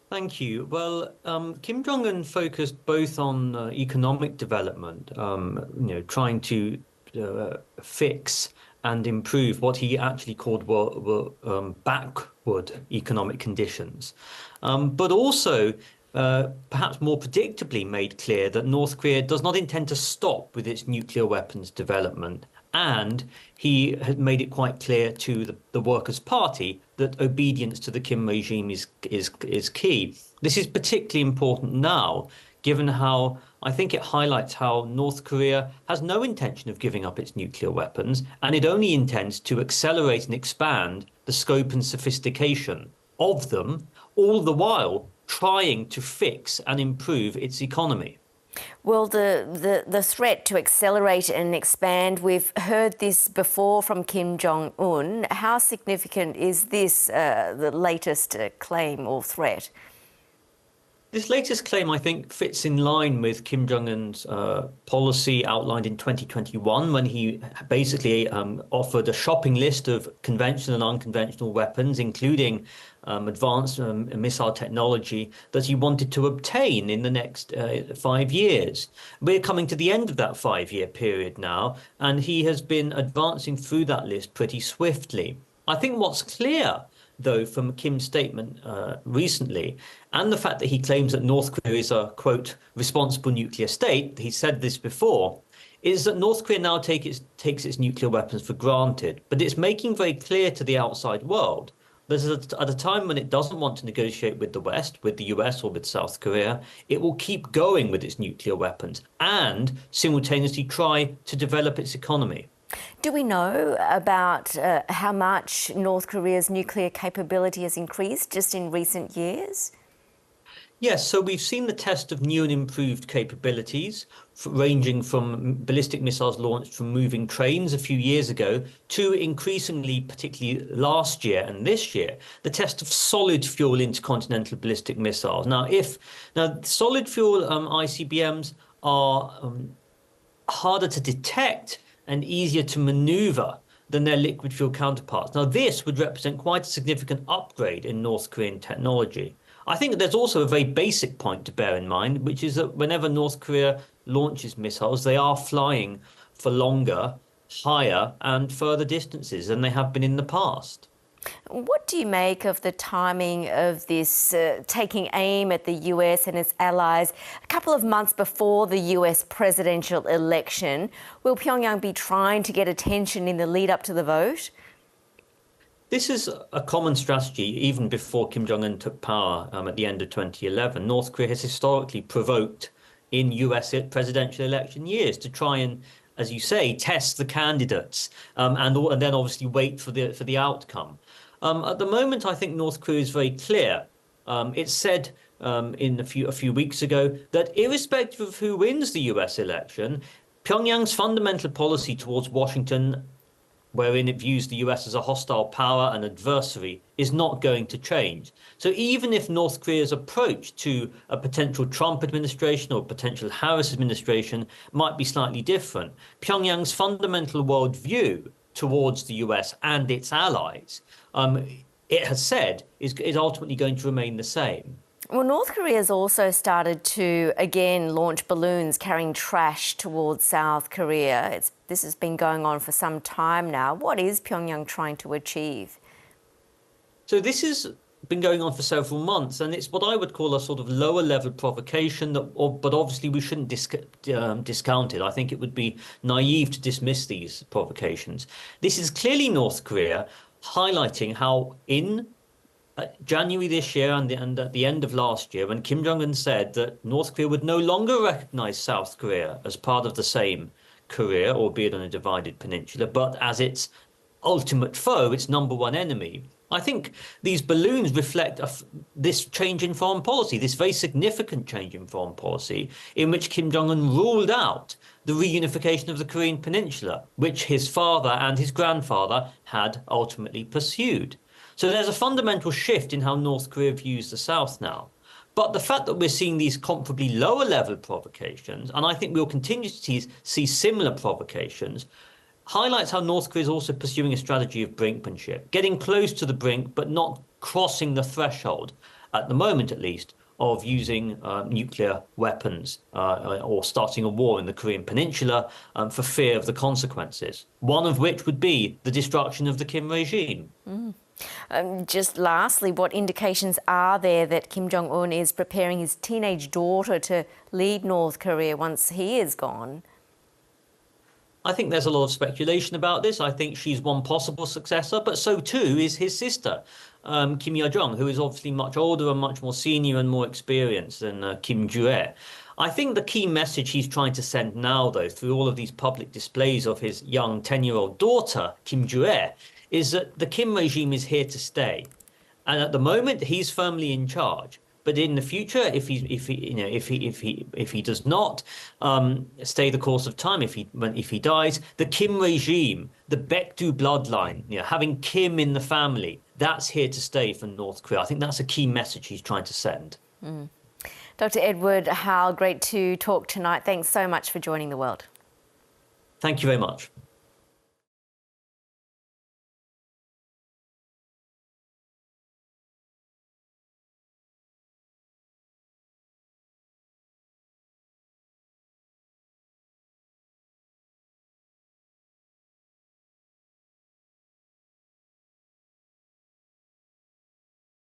Thank you. Well, Kim Jong Un focused both on economic development, trying to fix and improve what he actually called were backward economic conditions, but also perhaps more predictably made clear that North Korea does not intend to stop with its nuclear weapons development. And he had made it quite clear to the Workers' Party that obedience to the Kim regime is key. This is particularly important now, given how I think it highlights how North Korea has no intention of giving up its nuclear weapons, and it only intends to accelerate and expand the scope and sophistication of them, all the while trying to fix and improve its economy. Well, the threat to accelerate and expand, we've heard this before from Kim Jong Un. How significant is this, the latest claim or threat? This latest claim, I think, fits in line with Kim Jong Un's policy outlined in 2021 when he basically offered a shopping list of conventional and unconventional weapons, including advanced missile technology that he wanted to obtain in the next 5 years. We're coming to the end of that 5 year period now, and he has been advancing through that list pretty swiftly. I think what's clear though, from Kim's statement recently, and the fact that he claims that North Korea is a, quote, responsible nuclear state, he said this before, is that North Korea now takes its nuclear weapons for granted. But it's making very clear to the outside world that at a time when it doesn't want to negotiate with the West, with the US or with South Korea, it will keep going with its nuclear weapons and simultaneously try to develop its economy. Do we know about how much North Korea's nuclear capability has increased just in recent years? Yes, so we've seen the test of new and improved capabilities, ranging from ballistic missiles launched from moving trains a few years ago to increasingly, particularly last year and this year, the test of solid fuel intercontinental ballistic missiles. Now solid fuel ICBMs are harder to detect and easier to maneuver than their liquid fuel counterparts. Now, this would represent quite a significant upgrade in North Korean technology. I think there's also a very basic point to bear in mind, which is that whenever North Korea launches missiles, they are flying for longer, higher, and further distances than they have been in the past. What do you make of the timing of this taking aim at the US and its allies a couple of months before the US presidential election? Will Pyongyang be trying to get attention in the lead up to the vote? This is a common strategy even before Kim Jong Un took power at the end of 2011. North Korea has historically provoked in US presidential election years to try and, as you say, test the candidates and then obviously wait for the outcome. At the moment, I think North Korea is very clear. It said a few weeks ago that irrespective of who wins the US election, Pyongyang's fundamental policy towards Washington, wherein it views the US as a hostile power and adversary, is not going to change. So even if North Korea's approach to a potential Trump administration or potential Harris administration might be slightly different, Pyongyang's fundamental worldview towards the US and its allies, it has said, is ultimately going to remain the same. Well, North Korea has also started to, again, launch balloons carrying trash towards South Korea. This has been going on for some time now. What is Pyongyang trying to achieve? So this has been going on for several months, and it's what I would call a sort of lower level provocation, but obviously we shouldn't discount it. I think it would be naive to dismiss these provocations. This is clearly North Korea highlighting how in January this year and at the end of last year, when Kim Jong Un said that North Korea would no longer recognize South Korea as part of the same Korea, albeit on a divided peninsula, but as its ultimate foe, its number one enemy. I think these balloons reflect this change in foreign policy, this very significant change in foreign policy, in which Kim Jong Un ruled out the reunification of the Korean peninsula, which his father and his grandfather had ultimately pursued. So there's a fundamental shift in how North Korea views the South now. But the fact that we're seeing these comparably lower level provocations, and I think we'll continue to see similar provocations, highlights how North Korea is also pursuing a strategy of brinkmanship, getting close to the brink, but not crossing the threshold. at the moment at least, of using nuclear weapons or starting a war in the Korean Peninsula for fear of the consequences, one of which would be the destruction of the Kim regime. Just lastly, what indications are there that Kim Jong Un is preparing his teenage daughter to lead North Korea once he is gone? I think there's a lot of speculation about this. I think she's one possible successor, but so too is his sister, Kim Yo-jong, who is obviously much older and much more senior and more experienced than Kim Joo-ae. I think the key message he's trying to send now, though, through all of these public displays of his young 10-year-old daughter, Kim Joo-ae, is that the Kim regime is here to stay. And at the moment, he's firmly in charge. But in the future, if he does not stay the course of time, if he dies, the Kim regime, the Baekdu bloodline, having Kim in the family, that's here to stay for North Korea. I think that's a key message he's trying to send. Dr. Edward Howell, great to talk tonight. Thanks so much for joining The World. Thank you very much.